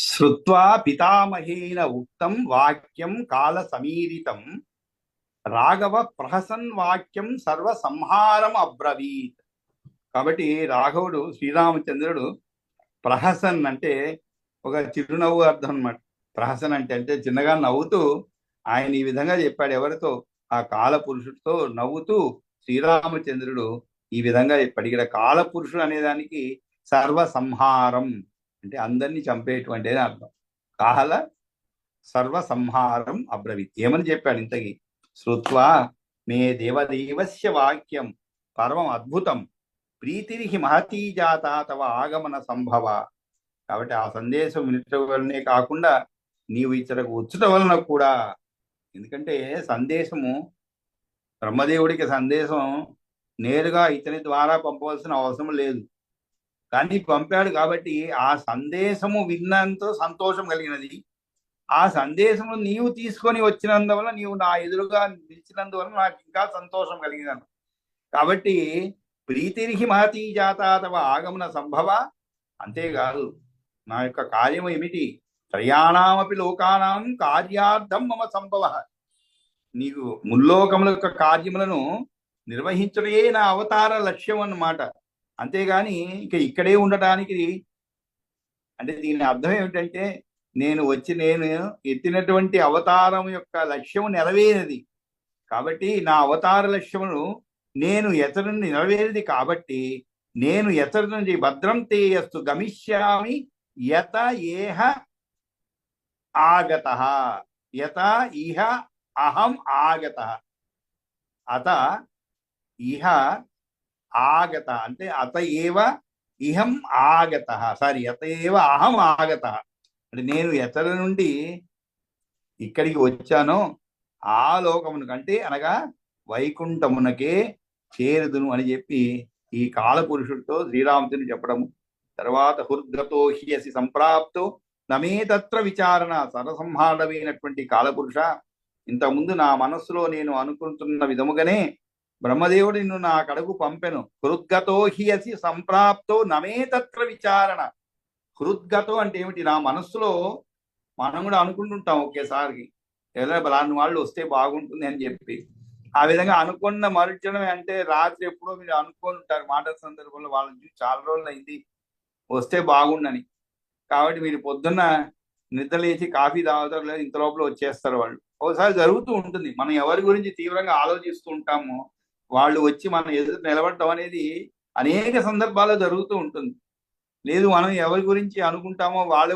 శ్రుత్వా పితామహేన ఉక్తం వాక్యం కాల సమీరితం రాఘవ ప్రహసన్ వాక్యం సర్వ సంహారం అబ్రవీత్. కాబట్టి రాఘవుడు శ్రీరామచంద్రుడు ప్రహసన్ అంటే ఒక చిరునవ్వు అర్థం అన్నమాట. ప్రహసన్ అంటే అంటే చిన్నగా నవ్వుతూ ఆయన ఈ విధంగా చెప్పాడు. ఎవరితో? ఆ కాల పురుషుడితో నవ్వుతూ శ్రీరామచంద్రుడు ఈ విధంగా చెప్పాడు. ఇక్కడ కాల పురుషుడు అనే దానికి సర్వ సంహారం అంటే అందరినీ చంపేటువంటి అర్థం. కాల సర్వ సంహారం అబ్రవీత్. ఏమని చెప్పాడు ఇంతకీ? శ్రుత్వా మే దేవదేవస్య వాక్యం పరమం అద్భుతం ప్రీతిరిహి మహతీ జాత తవ ఆగమన సంభవ. కాబట్టి ఆ సందేశం వినటం వల్లనే కాకుండా నీవు ఇతరకు వచ్చుట వలన కూడా, ఎందుకంటే సందేశము బ్రహ్మదేవుడికి సందేశం నేరుగా ఇతని ద్వారా పంపవలసిన అవసరం లేదు, కానీ పంపాడు కాబట్టి ఆ సందేశము విన్నంత సంతోషం కలిగినది. ఆ సందేశము నీవు తీసుకొని వచ్చినందువల్ల, నీవు నా ఎదురుగా నిలిచినందువల్ల నాకు ఇంకా సంతోషం కలిగినాను. కాబట్టి ప్రీతిరిహి మహతీ జాత తవ ఆగమన సంభవ. అంతేకాదు, నా యొక్క కార్యము ఏమిటి? త్రయాణామపి లోకానాం కార్యార్థం మమ సంభవ. నీకు ముల్లోకముల యొక్క కార్యములను నిర్వహించడే నా అవతార లక్ష్యం అన్నమాట. అంతేగాని ఇక ఇక్కడే ఉండటానికి, అంటే దీని అర్థం ఏమిటంటే నేను ఎత్తినటువంటి అవతారం యొక్క లక్ష్యం నెరవేరినది కాబట్టి, నా అవతార లక్ష్యమును నేను ఎతరు నెరవేరిది కాబట్టి, నేను ఎతరు నుంచి భద్రం తేయస్తు గమిష్యామి యత ఏహ ఆగత యత ఇహ అహం ఆగత. అత ఇహ ఆగత అంటే అత ఏవ ఇహం ఆగత, సారీ అత ఏవ అహం ఆగత అంటే నేను ఎతల నుండి ఇక్కడికి వచ్చానో ఆ లోకమును కంటే అనగా వైకుంఠమునకే చేరుదును అని చెప్పి ఈ కాలపురుషుడితో శ్రీరామచంద్రుడు చెప్పడము. తర్వాత హృద్గతో హియసి సంప్రాప్తో నమే తత్ర విచారణ. సర్వసంహారమైనటువంటి కాలపురుష, ఇంతకుముందు నా మనస్సులో నేను అనుకుంటున్న విధముగానే బ్రహ్మదేవుడు నిన్ను నా కడకు పంపెను. హృద్గతో హియసి సంప్రాప్తో నమే తత్ర విచారణ. హృద్గతో అంటే ఏమిటి? నా మనస్సులో మనం కూడా అనుకుంటుంటాం ఒకేసారి, ఏదైనా బలాన్ని వాళ్ళు వస్తే బాగుంటుంది అని చెప్పి. ఆ విధంగా అనుకున్న మరుచడం అంటే రాత్రి ఎప్పుడో మీరు అనుకొని ఉంటారు మాటల సందర్భంలో, వాళ్ళని చూసి చాలా రోజులు అయింది వస్తే బాగుండని. కాబట్టి మీరు పొద్దున్న నిద్ర లేచి కాఫీ తాగుతారు, లేదు ఇంత లోపల వచ్చేస్తారు వాళ్ళు. ఒకసారి జరుగుతూ ఉంటుంది. మనం ఎవరి గురించి తీవ్రంగా ఆలోచిస్తూ ఉంటామో వాళ్ళు వచ్చి మన ఎదురు నిలబడటం అనేది అనేక సందర్భాల్లో జరుగుతూ ఉంటుంది. లేదు మనం ఎవరి గురించి అనుకుంటామో వాళ్ళ